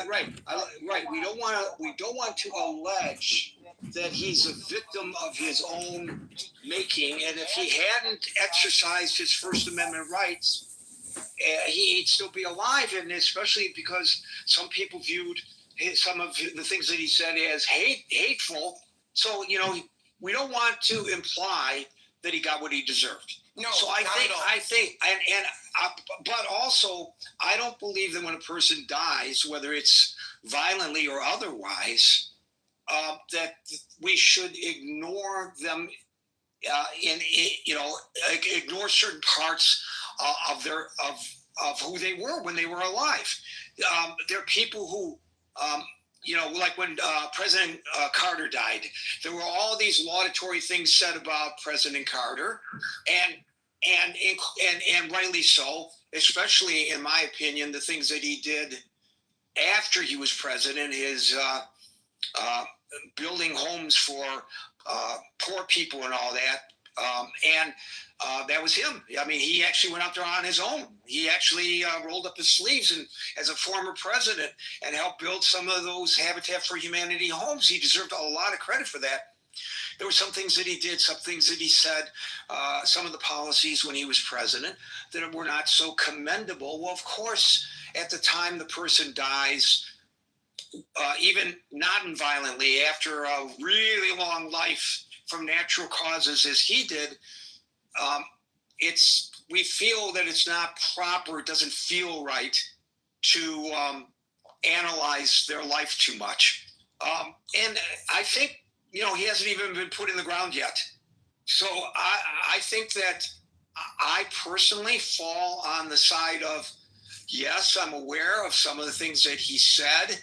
Right. We don't want to allege that he's a victim of his own making, and if he hadn't exercised his First Amendment rights, he'd still be alive, and especially because some people viewed some of the things that he said as hateful. So, we don't want to imply that he got what he deserved. No, so but also, I don't believe that when a person dies, whether it's violently or otherwise, that we should ignore them. Ignore certain parts of who they were when they were alive. There are people who, like when President Carter died, there were all these laudatory things said about President Carter, and rightly so, especially in my opinion, the things that he did after he was president, his building homes for poor people and all that. That was him. I mean, he actually went out there on his own. He actually rolled up his sleeves and, as a former president, and helped build some of those Habitat for Humanity homes. He deserved a lot of credit for that. There were some things that he did, some things that he said, some of the policies when he was president that were not so commendable. Well, of course, at the time the person dies, even non-violently, after a really long life from natural causes as he did, we feel that it's not proper, it doesn't feel right to analyze their life too much. And I think, he hasn't even been put in the ground yet. So I think that I personally fall on the side of, yes, I'm aware of some of the things that he said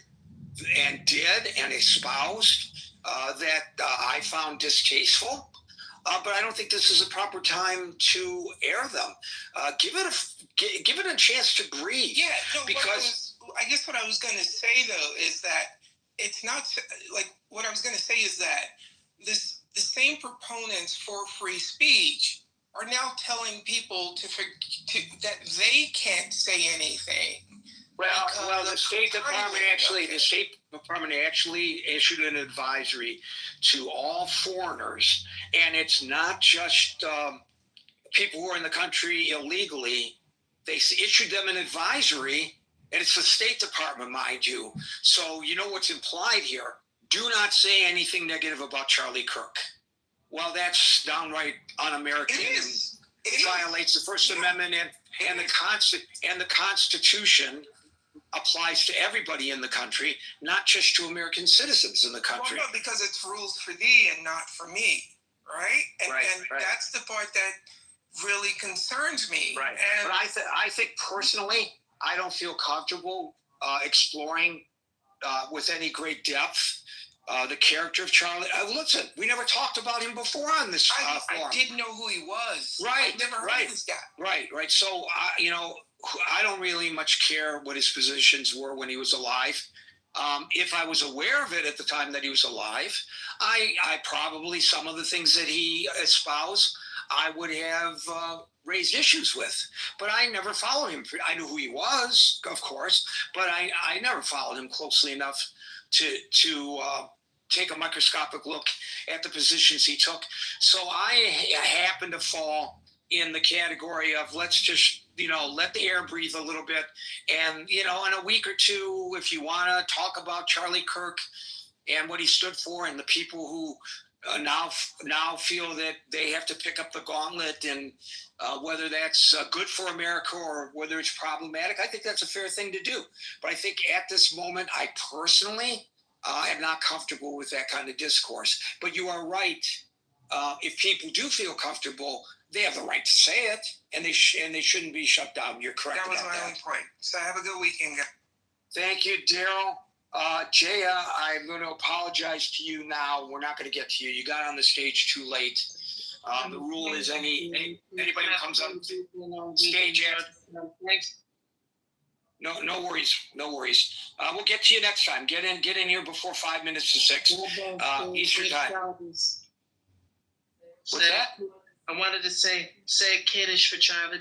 and did and espoused that I found distasteful. But I don't think this is a proper time to air them. Give it a chance to breathe. Yeah, no, because I guess what I was going to say, though, is that it's not like what I was going to say is that the same proponents for free speech are now telling people that they can't say anything. Well, the State Department actually issued an advisory to all foreigners, and it's not just people who are in the country illegally. They issued them an advisory, and it's the State Department, mind you. So you know what's implied here. Do not say anything negative about Charlie Kirk. Well, that's downright un-American. It violates the First Amendment and the Constitution. Applies to everybody in the country, not just to American citizens in the country. Well, no, because it's rules for thee and not for me, right? And that's the part that really concerns me. Right. But I think personally, I don't feel comfortable exploring with any great depth the character of Charlie. Listen, we never talked about him before on this forum. I didn't know who he was. Right. I never heard of this guy. Right. So, I don't really much care what his positions were when he was alive. If I was aware of it at the time that he was alive, I probably, some of the things that he espoused, I would have raised issues with. But I never followed him. I knew who he was, of course, but I never followed him closely enough to take a microscopic look at the positions he took. So I happen to fall in the category of, let's just, let the air breathe a little bit. And, in a week or two, if you want to talk about Charlie Kirk and what he stood for, and the people who now feel that they have to pick up the gauntlet, and whether that's good for America or whether it's problematic, I think that's a fair thing to do. But I think at this moment, I personally am not comfortable with that kind of discourse. But you are right. If people do feel comfortable, they have the right to say it, and they shouldn't be shut down. You're correct. That was my only point. So have a good weekend, guys. Thank you, Daryl. Jaya, I'm going to apologize to you now. We're not going to get to you. You got on the stage too late. The rule is anybody who comes on stage after. No worries. We'll get to you next time. Get in here before 5 minutes to 6 Eastern time. What's that? I wanted to say Kiddush for Charlie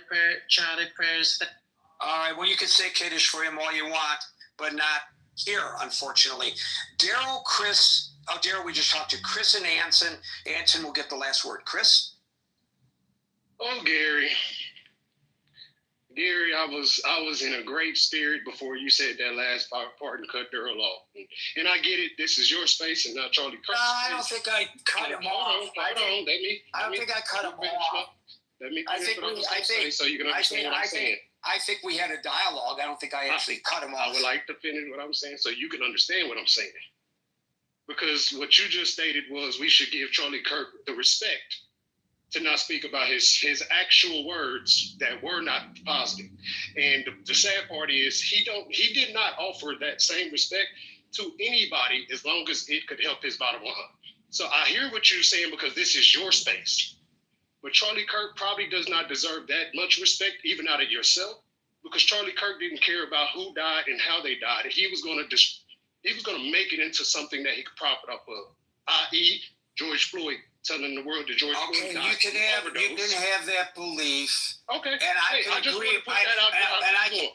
prayers. All right. Well, you can say Kiddush for him all you want, but not here, unfortunately. Daryl, Chris. Oh, Daryl, we just talked to Chris and Anson. Anson will get the last word. Chris? Oh, Gary, I was in a great spirit before you said that last part and cut Daryl off. And I get it. This is your space and not Charlie Kirk's I don't think I cut him off. I don't think I cut him off. Let me I think so you can understand what I'm saying. I think we had a dialogue. I don't think I actually cut him off. I would like to finish what I'm saying so you can understand what I'm saying. Because what you just stated was we should give Charlie Kirk the respect to not speak about his actual words that were not positive. And the sad part is he did not offer that same respect to anybody as long as it could help his bottom line. So I hear what you're saying because this is your space. But Charlie Kirk probably does not deserve that much respect, even out of yourself, because Charlie Kirk didn't care about who died and how they died. He was going to make it into something that he could profit off of, i.e., George Floyd telling the world that George Floyd died. You didn't have that belief. Okay, and I just agree. want to put that out there.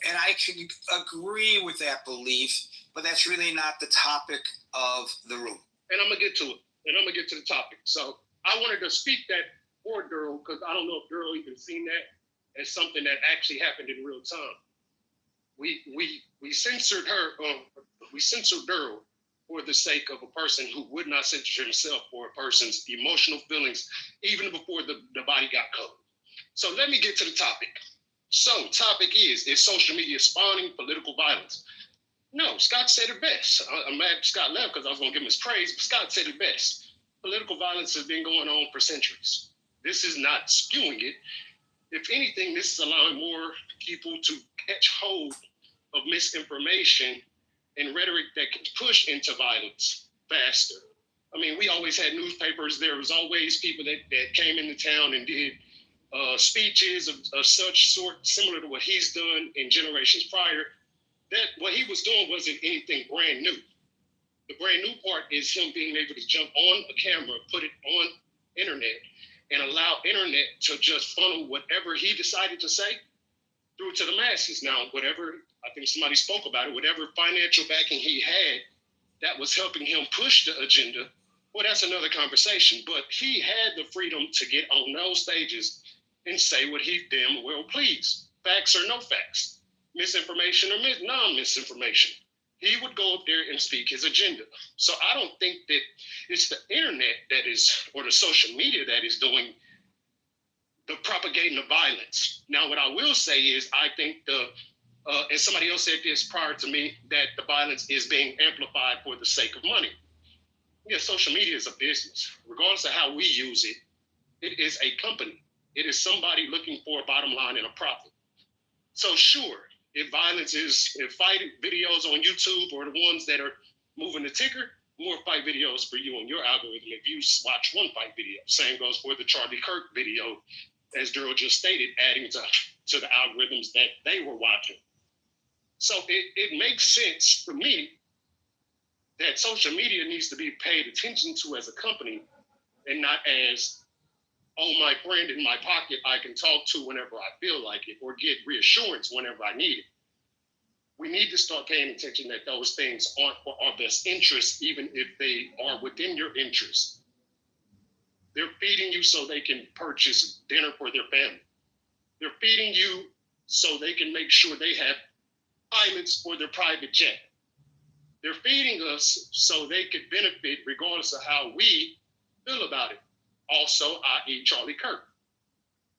And I can agree with that belief, but that's really not the topic of the room. And I'm gonna get to it. And I'm gonna get to the topic. So I wanted to speak that for Daryl because I don't know if Daryl even seen that as something that actually happened in real time. We censored her. We censored Daryl for the sake of a person who would not censor himself for a person's emotional feelings, even before the body got covered. So let me get to the topic. So topic is social media spawning political violence? No, Scott said it best. I'm mad Scott left because I was going to give him his praise, but Scott said it best. Political violence has been going on for centuries. This is not skewing it. If anything, this is allowing more people to catch hold of misinformation and rhetoric that can push into violence faster. I mean, we always had newspapers. There was always people that came into town and did speeches of such sort, similar to what he's done in generations prior. That what he was doing wasn't anything brand new. The brand new part is him being able to jump on a camera, put it on internet, and allow internet to just funnel whatever he decided to say through to the masses. Now, whatever, I think somebody spoke about it, whatever financial backing he had that was helping him push the agenda, well, that's another conversation. But he had the freedom to get on those stages and say what he damn well pleased. Facts or no facts. Misinformation or non-misinformation. He would go up there and speak his agenda. So I don't think that it's the internet that is, or the social media that is doing the propagating of violence. Now, what I will say is I think and somebody else said this prior to me, that the violence is being amplified for the sake of money. Yeah, social media is a business. Regardless of how we use it, it is a company. It is somebody looking for a bottom line and a profit. So sure, if fight videos on YouTube or the ones that are moving the ticker, more fight videos for you on your algorithm if you watch one fight video. Same goes for the Charlie Kirk video, as Daryl just stated, adding to the algorithms that they were watching. So it makes sense for me that social media needs to be paid attention to as a company and not as, oh, my friend in my pocket I can talk to whenever I feel like it or get reassurance whenever I need it. We need to start paying attention that those things aren't for our best interests, even if they are within your interests. They're feeding you so they can purchase dinner for their family. They're feeding you so they can make sure they have pilots for their private jet. They're feeding us so they could benefit regardless of how we feel about it. Also, i.e. Charlie Kirk.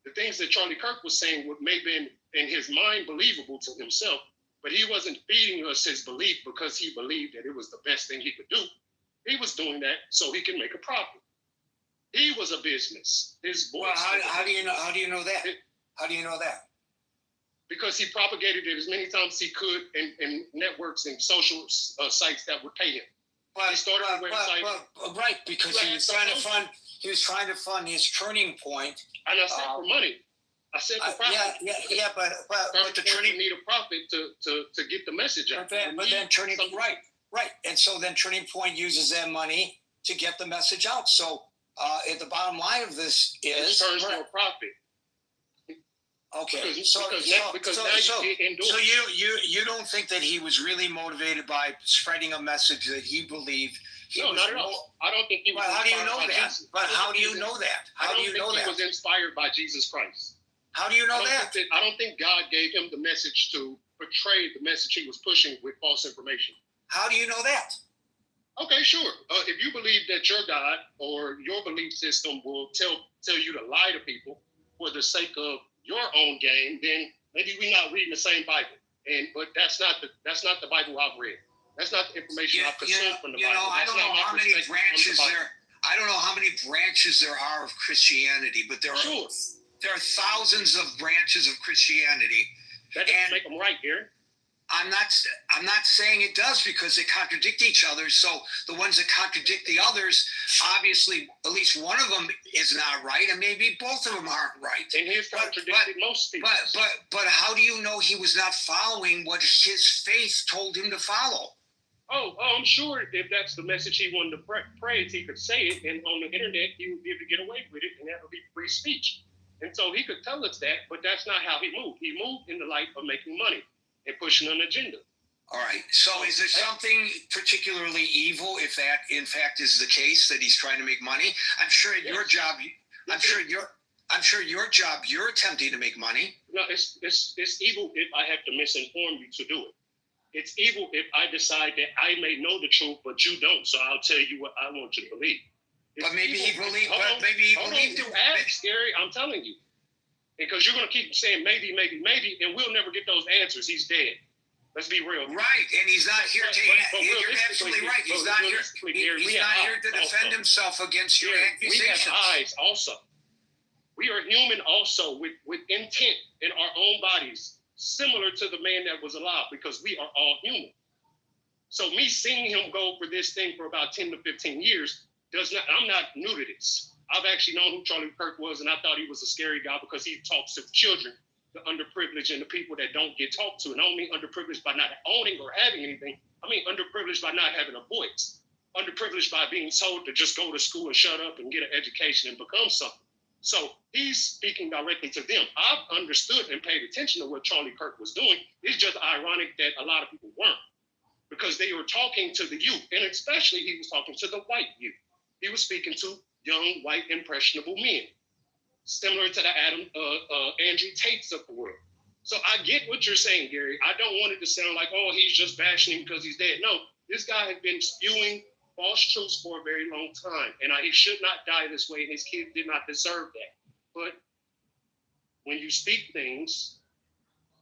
The things that Charlie Kirk was saying may have been in his mind believable to himself, but he wasn't feeding us his belief because he believed that it was the best thing he could do. He was doing that so he can make a profit. He was a business. His voice. Well, how do you know that? How do you know that? Because he propagated it as many times as he could in networks and social sites that would pay him. He started a website. Right, because he was trying to fund his Turning Point. And I said for money. I said for profit. Yeah, but the Turning need a profit to get the message out. But then Turning right, and so then Turning Point uses that money to get the message out. So, at the bottom line of this is it turns to a profit. Okay, Because now you endorse. so you don't think that he was really motivated by spreading a message that he believed? No, not at all. I don't think he was. But how do you inspired know by that? Jesus. But I don't how think do he you was- know that? I How do don't you think know he that? was inspired by Jesus Christ. How do you know that? I don't think God gave him the message to portray the message he was pushing with false information. How do you know that? Okay, sure. If you believe that your God or your belief system will tell you to lie to people for the sake of your own gain, then maybe we're not reading the same Bible. But that's not the Bible I've read. That's not the information I've consumed from the Bible. I don't know how many branches there. I don't know how many branches there are of Christianity, but there are thousands of branches of Christianity. That doesn't make them right, Gary. I'm not saying it does, because they contradict each other. So the ones that contradict the others, obviously, at least one of them is not right, and maybe both of them aren't right. And he's contradicted most people. But how do you know he was not following what his faith told him to follow? Oh, I'm sure if that's the message he wanted to praise, he could say it, and on the internet he would be able to get away with it, and that would be free speech. And so he could tell us that, but that's not how he moved. He moved in the light of making money and pushing an agenda. All right. So is there something particularly evil if that, in fact, is the case, that he's trying to make money? I'm sure at your job, you're attempting to make money. No, it's evil if I have to misinform you to do it. It's evil if I decide that I may know the truth, but you don't. So I'll tell you what I want you to believe. But maybe he believed. You ask, Gary. I'm telling you, because you're going to keep saying maybe, and we'll never get those answers. He's dead. Let's be real. Right, and he's not here to. You're absolutely right. He's not here. He's not here to defend himself against your accusations. We have eyes also. We are human also with intent in our own bodies, similar to the man that was alive, because we are all human. So me seeing him go for this thing for about 10 to 15 years I'm not new to this. I've actually known who Charlie Kirk was, and I thought he was a scary guy because he talks to children, the underprivileged, and the people that don't get talked to. And I don't mean underprivileged by not owning or having anything. I mean underprivileged by not having a voice. Underprivileged by being told to just go to school and shut up and get an education and become something. So he's speaking directly to them. I've understood and paid attention to what Charlie Kirk was doing. It's just ironic that a lot of people weren't, because they were talking to the youth, and especially he was talking to the white youth. He was speaking to young, white, impressionable men, similar to the Andrew Tates of the world. So I get what you're saying, Gary. I don't want it to sound like, oh, he's just bashing him because he's dead. No, this guy has been spewing false truths for a very long time, and he should not die this way, and his kids did not deserve that. But when you speak things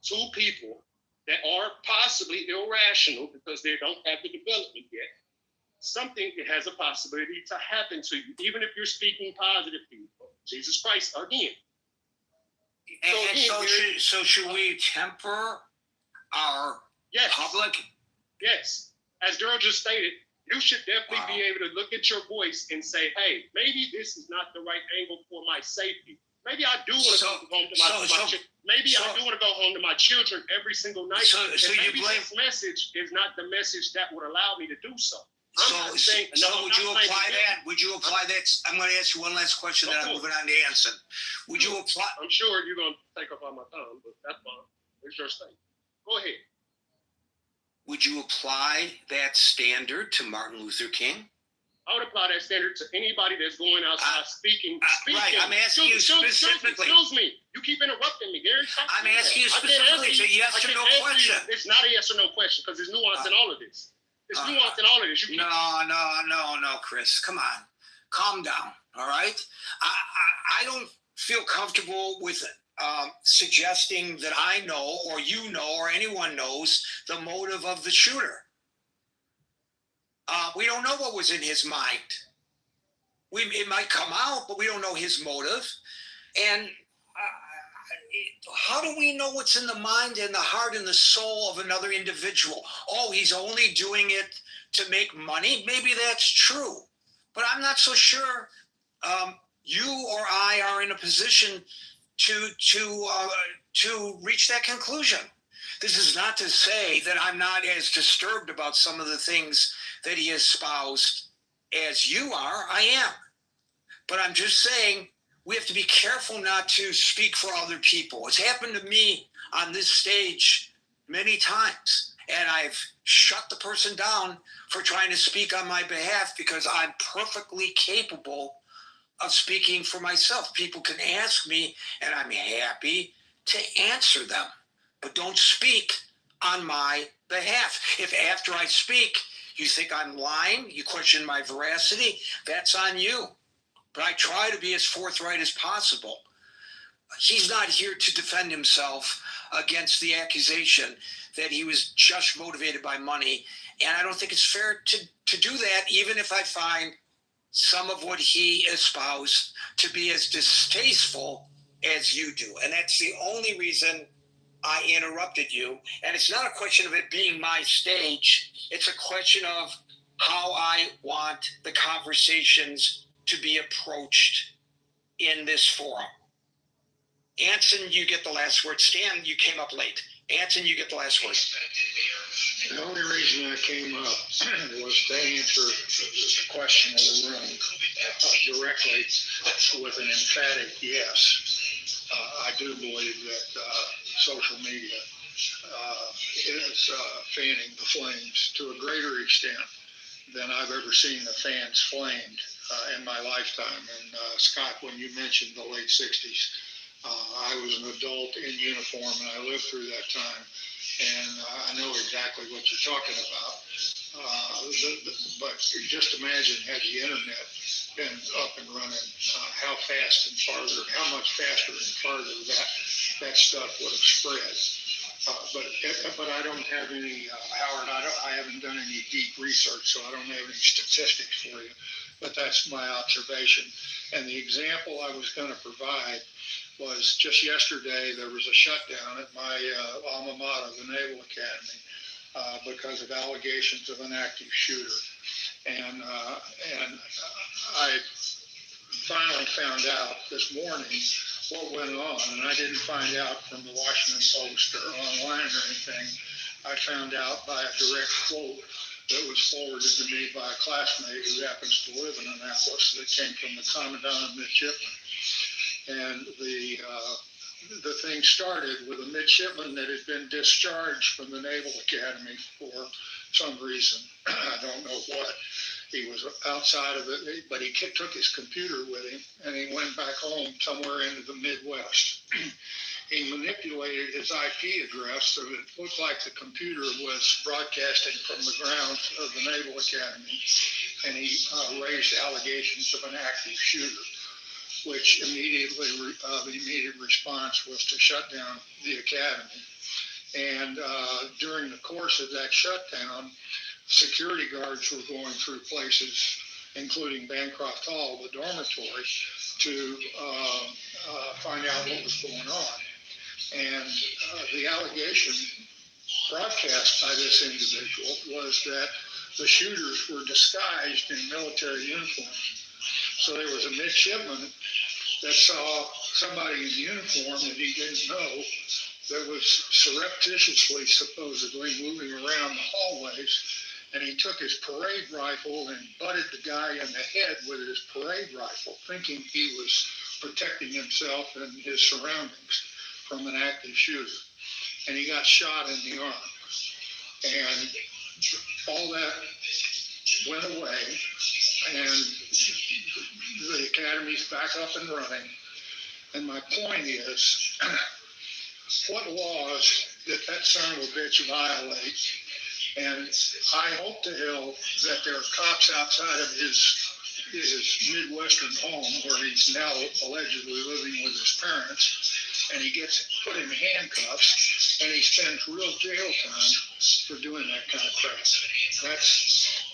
to people that are possibly irrational because they don't have the development yet, something has a possibility to happen to you, even if you're speaking positive people. Jesus Christ again. So should we temper our public? Yes. As Daryl just stated, you should definitely be able to look at your voice and say, hey, maybe this is not the right angle for my safety. Maybe I do want to go home to my children. Maybe I do want to go home to my children every single night. So maybe this message is not the message that would allow me to do so. Would you apply that? Would you apply that? I'm going to ask you one last question, then I'm moving on to Anson. Would you apply? I'm sure you're going to take up on my tongue, but that's fine. It's your thing. Go ahead. Would you apply that standard to Martin Luther King? I would apply that standard to anybody that's going outside speaking. Right, I'm asking you specifically. Excuse me. You keep interrupting me, Gary. I'm asking you specifically. It's a yes or no question. It's not a yes or no question because there's nuance in all of this. There's nuance in all of this. No, Chris. Come on. Calm down, all right? I don't feel comfortable with suggesting that I know or you know or anyone knows the motive of the shooter. We don't know what was in his mind. It might come out, but we don't know his motive. And how do we know what's in the mind and the heart and the soul of another individual? Oh, he's only doing it to make money. Maybe that's true, but I'm not so sure you or I are in a position to reach that conclusion. This is not to say that I'm not as disturbed about some of the things that he espoused as you are. I am. But I'm just saying we have to be careful not to speak for other people. It's happened to me on this stage many times, and I've shut the person down for trying to speak on my behalf because I'm perfectly capable of speaking for myself. People can ask me, and I'm happy to answer them, but don't speak on my behalf. If after I speak, you think I'm lying, you question my veracity, that's on you. But I try to be as forthright as possible. He's not here to defend himself against the accusation that he was just motivated by money. And I don't think it's fair to do that, even if I find some of what he espoused to be as distasteful as you do. And that's the only reason I interrupted you. And it's not a question of it being my stage. It's a question of how I want the conversations to be approached in this forum. Anson, you get the last word. Stan, you came up late. Anson, you get the last word. The only reason I came up was to answer the question of the room directly with an emphatic yes. I do believe that social media is fanning the flames to a greater extent than I've ever seen the fans flamed in my lifetime. And Scott, when you mentioned the late 60s, I was an adult in uniform and I lived through that time. And I know exactly what you're talking about. But just imagine had the internet been up and running, how fast and farther, how much faster and farther that stuff would have spread. But I don't have any, Howard, I haven't done any deep research, so I don't have any statistics for you. But that's my observation. And the example I was going to provide was just yesterday, there was a shutdown at my alma mater, the Naval Academy, because of allegations of an active shooter. And I finally found out this morning what went on, and I didn't find out from the Washington Post or online or anything. I found out by a direct quote that was forwarded to me by a classmate who happens to live in Annapolis that came from the Commandant of Midshipmen. And the thing started with a midshipman that had been discharged from the Naval Academy for some reason. I don't know what. He was outside of it, but he took his computer with him and he went back home somewhere into the Midwest. He manipulated his IP address so it looked like the computer was broadcasting from the grounds of the Naval Academy, and he raised allegations of an active shooter, which immediately, the immediate response was to shut down the academy. And during the course of that shutdown, security guards were going through places, including Bancroft Hall, the dormitory, to find out what was going on. And the allegation broadcast by this individual was that the shooters were disguised in military uniforms. So there was a midshipman that saw somebody in uniform that he didn't know that was surreptitiously, supposedly, moving around the hallways, and he took his parade rifle and butted the guy in the head with his parade rifle, thinking he was protecting himself and his surroundings from an active shooter. And he got shot in the arm. And all that went away, and the academy's back up and running. And my point is, what laws did that son of a bitch violate? And I hope to hell that there are cops outside of his Midwestern home where he's now allegedly living with his parents, and he gets put in handcuffs and he spends real jail time for doing that kind of crap.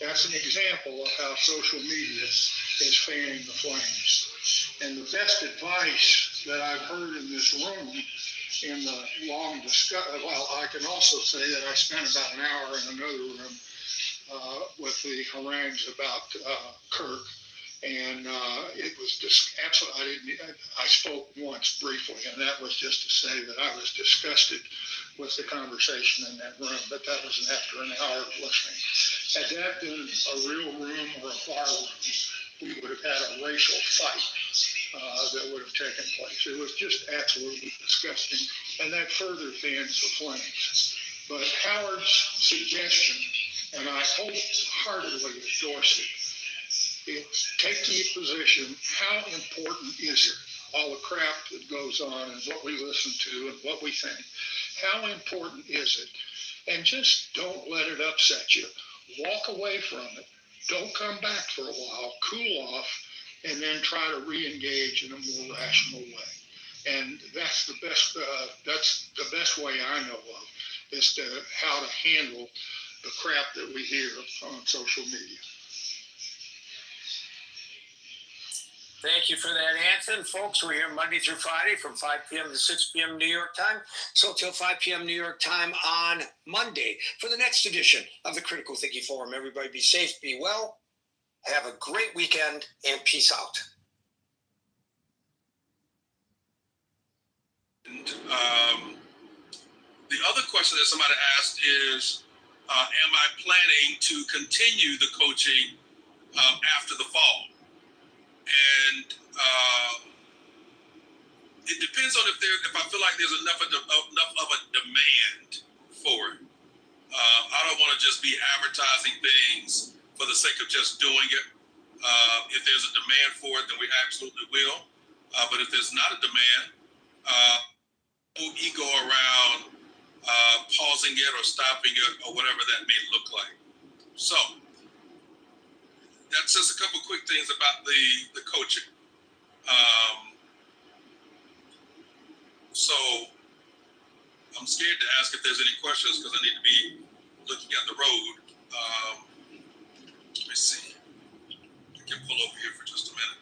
That's an example of how social media is fanning the flames. And the best advice that I've heard in this room in the long discussion, well, I can also say that I spent about an hour in another room with the harangues about Kirk, and it was just absolutely. I spoke once briefly, and that was just to say that I was disgusted with the conversation in that room. But that was after an hour of listening. Had that been a real room or a bar room, we would have had a racial fight that would have taken place. It was just absolutely disgusting, and that further fans the flames. But Howard's suggestion, and I wholeheartedly endorse it, take the position, how important is it? All the crap that goes on and what we listen to and what we think. How important is it? And just don't let it upset you. Walk away from it. Don't come back for a while. Cool off, and then try to re-engage in a more rational way. And that's the best way I know of as to how to handle the crap that we hear on social media. Thank you for that, Anthony. Folks, we're here Monday through Friday from 5 p.m. to 6 p.m. New York time. So till 5 p.m. New York time on Monday for the next edition of the Critical Thinking Forum. Everybody be safe, be well, have a great weekend, and peace out. And the other question that somebody asked is, am I planning to continue the coaching after the fall? And it depends on if I feel like there's enough of a demand for it. I don't want to just be advertising things for the sake of just doing it. If there's a demand for it, then we absolutely will. But if there's not a demand, we'll ego around pausing it or stopping it or whatever that may look like. So that's just a couple quick things about the coaching. So I'm scared to ask if there's any questions because I need to be looking at the road. Let me see. I can pull over here for just a minute.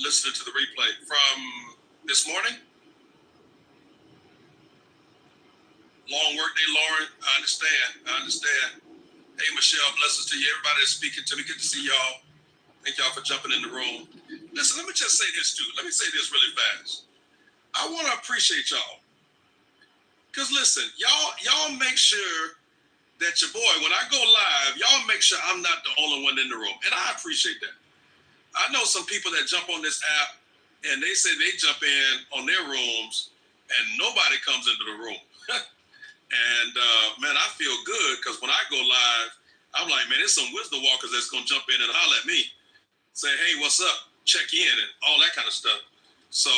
Listening to the replay from this morning. Long workday, Lauren. I understand. Hey, Michelle, blessings to you. Everybody that's speaking to me. Good to see y'all. Thank y'all for jumping in the room. Listen, let me just say this, too. Let me say this really fast. I want to appreciate y'all. Because listen, y'all make sure that your boy, when I go live, y'all make sure I'm not the only one in the room. And I appreciate that. I know some people that jump on this app and they say they jump in on their rooms and nobody comes into the room. And man, I feel good because when I go live, I'm like, man, there's some wisdom walkers that's going to jump in and holler at me. Say, hey, what's up? Check in and all that kind of stuff. So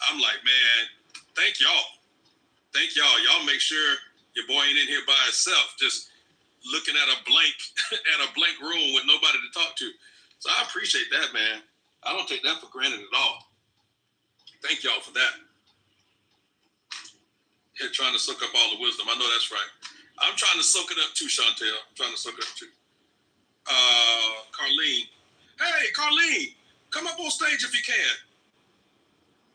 I'm like, man, thank y'all. Thank y'all. Y'all make sure your boy ain't in here by himself, just looking at a blank room with nobody to talk to. So I appreciate that, man. I don't take that for granted at all. Thank y'all for that. Here trying to soak up all the wisdom. I know that's right. I'm trying to soak it up too, Chantel. I'm trying to soak it up too. Carlene. Hey, Carlene, come up on stage if you can.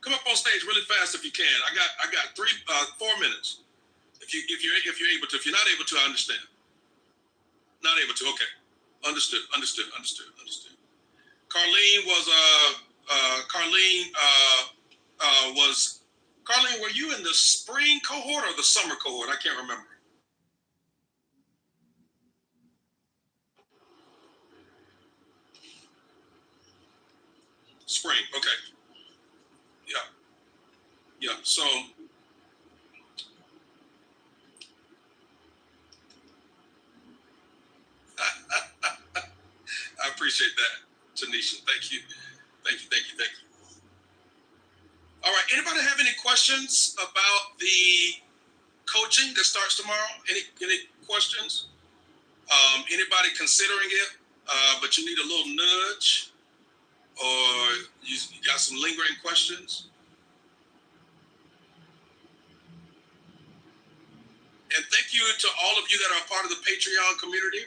Come up on stage really fast if you can. I got 4 minutes. If you're able to. If you're not able to, I understand. Not able to. Okay. Understood. Carlene Carlene, were you in the spring cohort or the summer cohort? I can't remember. Spring, okay. Yeah. So I appreciate that, Tanisha. Thank you. All right. Anybody have any questions about the coaching that starts tomorrow? Any questions? Anybody considering it, but you need a little nudge, or you got some lingering questions? And thank you to all of you that are part of the Patreon community.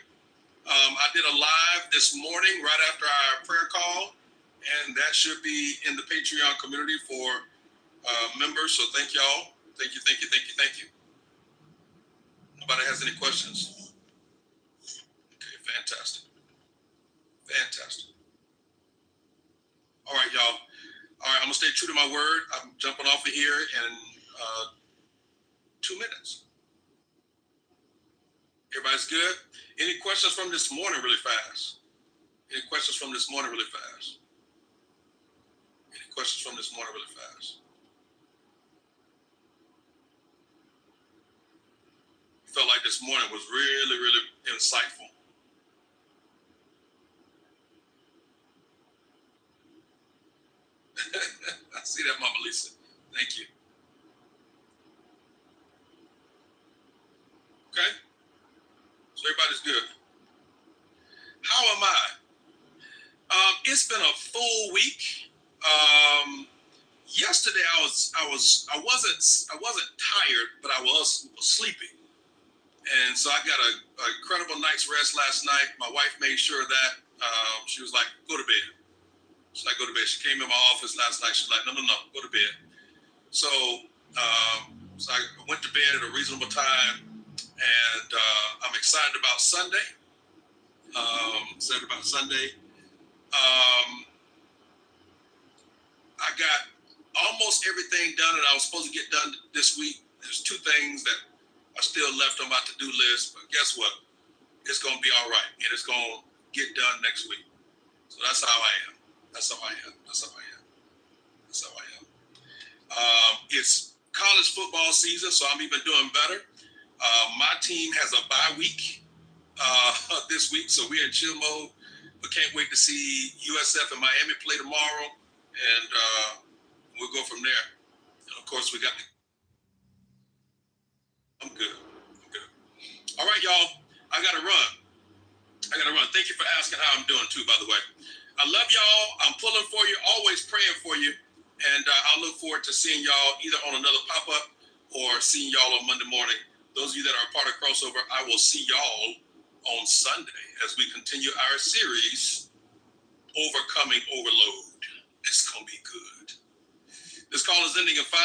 I did a live this morning right after our prayer call, and that should be in the Patreon community for members. So thank y'all. Thank you. Nobody has any questions? Okay, fantastic. All right, y'all. All right, I'm gonna stay true to my word. I'm jumping off of here in 2 minutes. Everybody's good? Any questions from this morning really fast? Any questions from this morning really fast? Any questions from this morning really fast? Felt like this morning was really, really insightful. I see that, Mama Lisa. Thank you. Okay? So everybody's good. How am I? It's been a full week. Yesterday I wasn't tired, but I was sleepy. And so I got a incredible night's rest last night. My wife made sure of that. She was like, go to bed. She's like, go to bed. She came in my office last night. She's like, no, go to bed. So I went to bed at a reasonable time, and I'm excited about Sunday. I got almost everything done that I was supposed to get done this week. There's two things that are still left on my to-do list, but guess what? It's going to be all right, and it's going to get done next week. So that's how I am. It's college football season, so I'm even doing better. My team has a bye week this week, so we're in chill mode. We can't wait to see USF and Miami play tomorrow, and we'll go from there. And of course, I'm good. All right, y'all. I gotta run. Thank you for asking how I'm doing too, by the way. I love y'all. I'm pulling for you, always praying for you. And I'll look forward to seeing y'all either on another pop-up or seeing y'all on Monday morning. Those of you that are a part of Crossover, I will see y'all on Sunday as we continue our series, Overcoming Overload. It's going to be good. This call is ending in 5,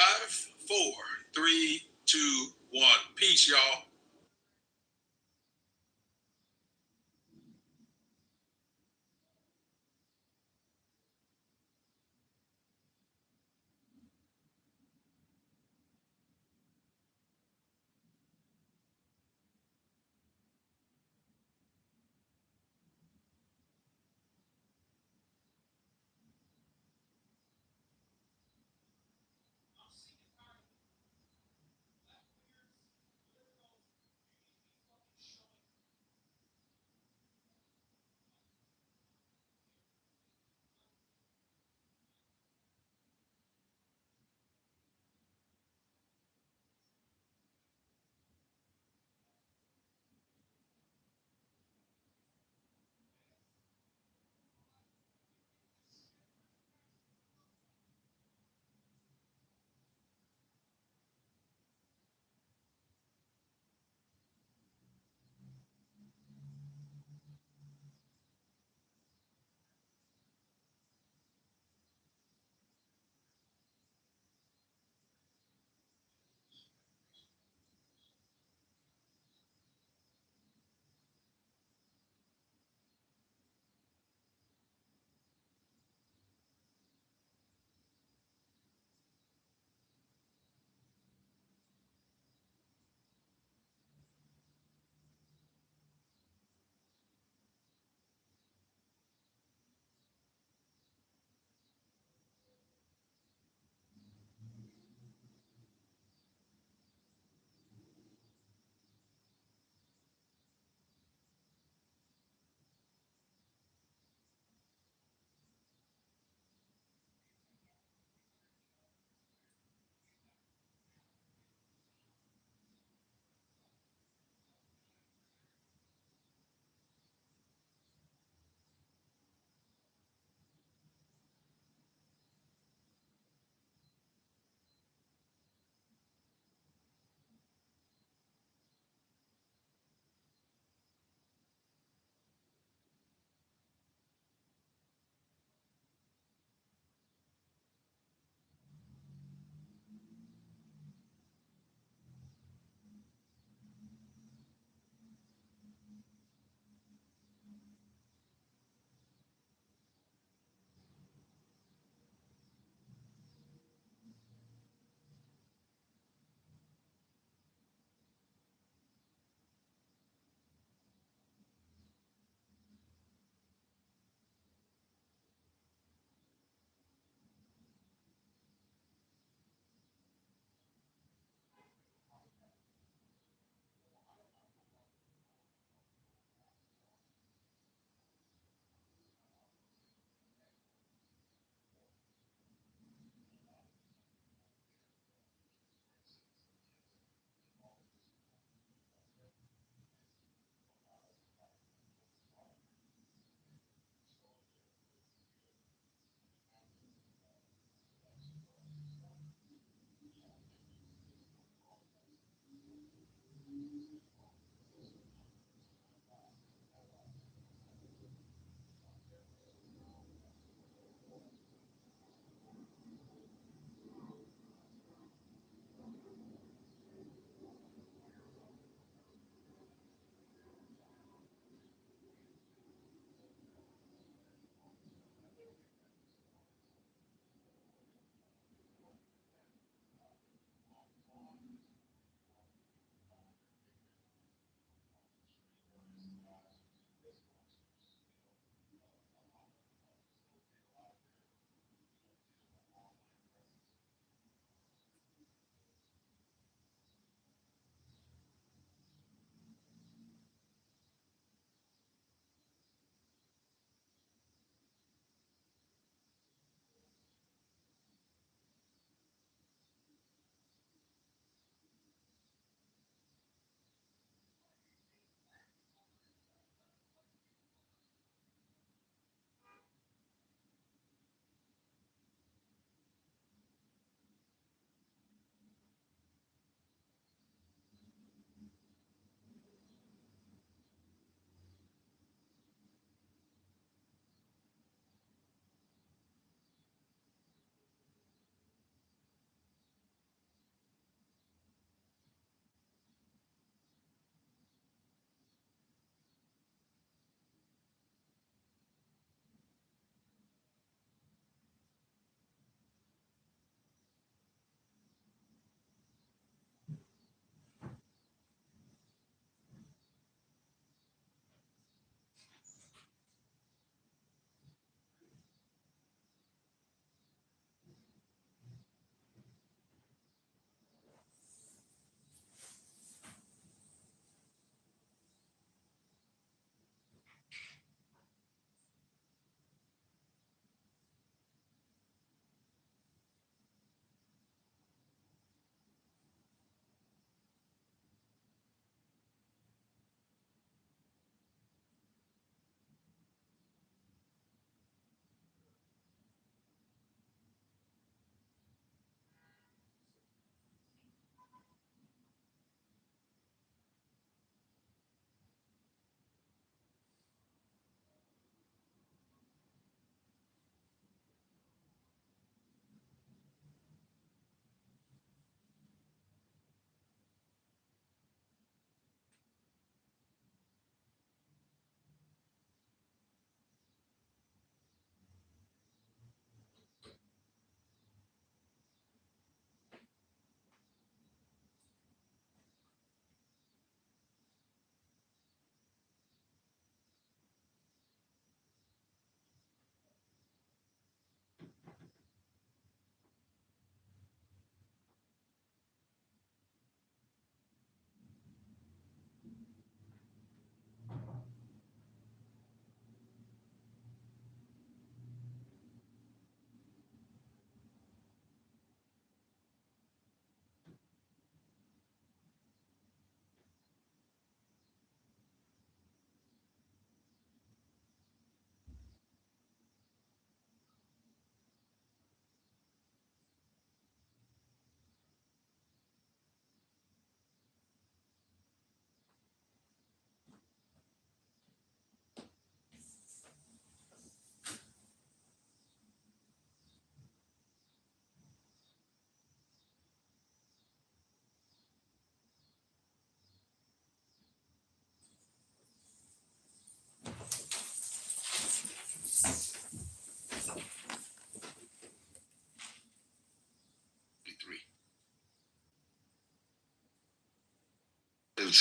4, 3, 2, 1. Peace, y'all.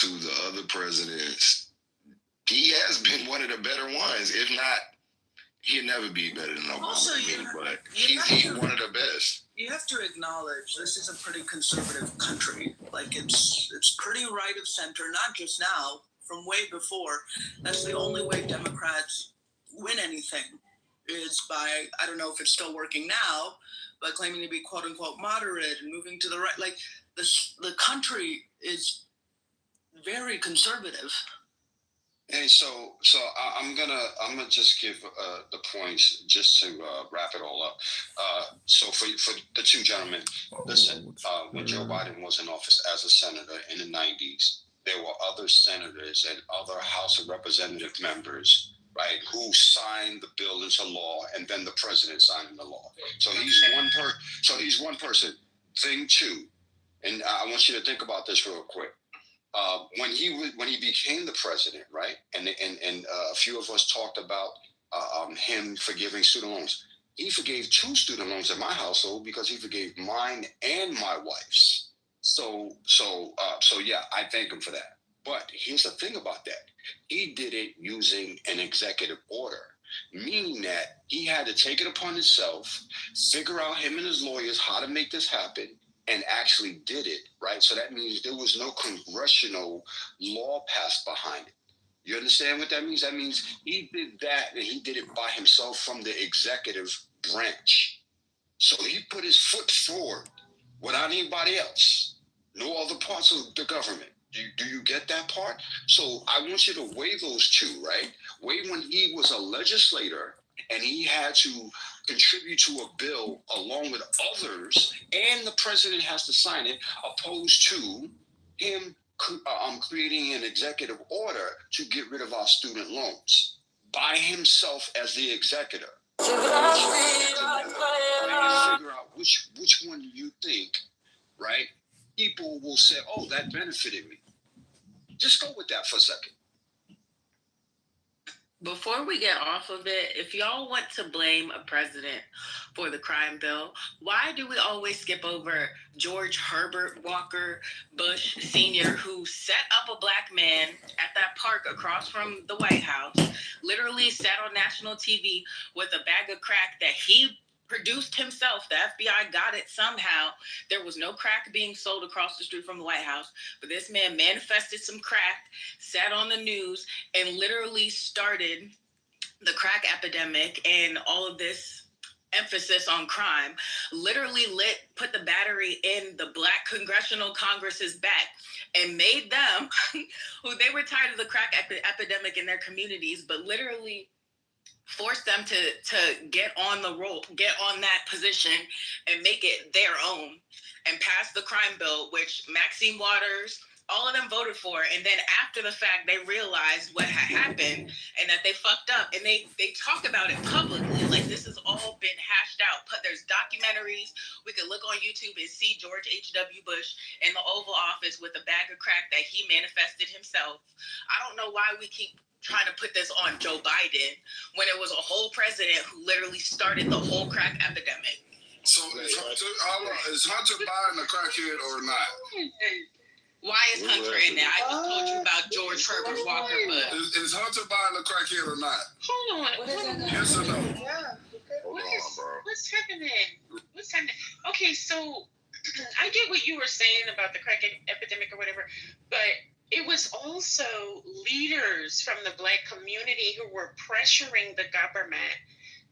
to the other presidents, he has been one of the better ones. If not, he'll never be better than Obama. Also, but you he's have to- one of the best. You have to acknowledge this is a pretty conservative country. Like it's pretty right of center, not just now, from way before. That's the only way Democrats win anything is by, I don't know if it's still working now, but claiming to be quote unquote moderate and moving to the right. Like the country is very conservative. Hey, so I'm gonna just give the points just to wrap it all up. So for the two gentlemen, listen. When Joe Biden was in office as a senator in the '90s, there were other senators and other House of Representative members, right, who signed the bill into law, and then the president signed the law. So he's one person. Thing two, and I want you to think about this real quick. When he became the president, right, and a few of us talked about him forgiving student loans. He forgave 2 student loans in my household because he forgave mine and my wife's. So yeah, I thank him for that. But here's the thing about that: he did it using an executive order, meaning that he had to take it upon himself, figure out him and his lawyers how to make this happen, and actually did it, right? So that means there was no congressional law passed behind it. You understand what that means? That means he did that, and he did it by himself from the executive branch. So he put his foot forward without anybody else, no other parts of the government. Do you get that part? So I want you to weigh those two, right? Weigh when he was a legislator and he had to contribute to a bill along with others, and the president has to sign it, opposed to him creating an executive order to get rid of our student loans by himself as the executor. Figure out which one do you think, right? People will say, oh, that benefited me. Just go with that for a second. Before we get off of it, if y'all want to blame a president for the crime bill, why do we always skip over George Herbert Walker Bush Sr., who set up a black man at that park across from the White House, literally sat on national TV with a bag of crack that he produced himself? The FBI got it somehow. There was no crack being sold across the street from the White House, but this man manifested some crack, sat on the news, and literally started the crack epidemic and all of this emphasis on crime. Literally put the battery in the Black Congressional Congress's back and made them, who they were tired of the crack epidemic in their communities, but literally force them to get on the roll, get on that position and make it their own and pass the crime bill, which Maxine Waters, all of them voted for. And then after the fact, they realized what had happened and that they fucked up. And they talk about it publicly. Like, this has all been hashed out. But there's documentaries. We could look on YouTube and see George H.W. Bush in the Oval Office with a bag of crack that he manifested himself. I don't know why we keep trying to put this on Joe Biden when it was a whole president who literally started the whole crack epidemic. So is Hunter Biden a crackhead or not? Why is Hunter in there? I just told you about George Herbert Walker Bush. Is Hunter Biden a crackhead or not? Hold on. Yes or no? Yeah. What's happening? What's happening? Okay, so I get what you were saying about the crack epidemic or whatever, but it was also leaders from the Black community who were pressuring the government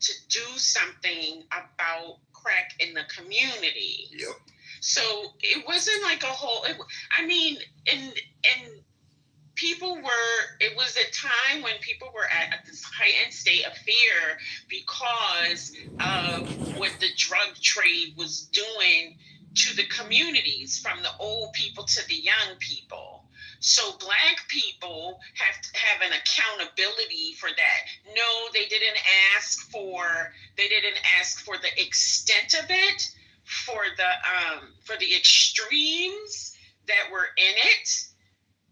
to do something about crack in the community. Yep. So it wasn't like a whole, and people were, it was a time when people were at this heightened state of fear because of what the drug trade was doing to the communities, from the old people to the young people. So Black people have to have an accountability for that. No, they didn't ask for the extent of it, for the extremes that were in it,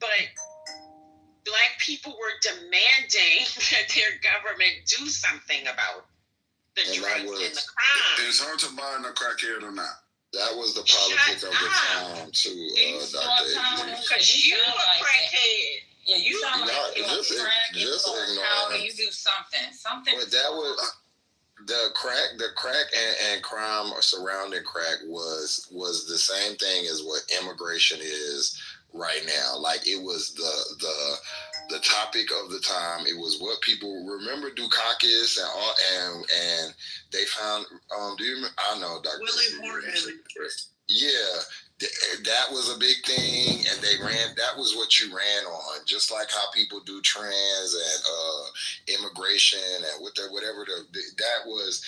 but Black people were demanding that their government do something about the drugs and the crime. Is Hunter Biden a crackhead or not? That was the politics of the time. to Dr. Because you a crackhead. Yeah, you sound like you're just ignore how him. you do something. But that was the crack and crime surrounding crack was the same thing as what immigration is right now. Like it was the topic of the time. It was what people remember Dukakis and they found do you remember? I know Dr. Willie Horton. Yeah, that was a big thing, and that was what you ran on, just like how people do trans and immigration and whatever that was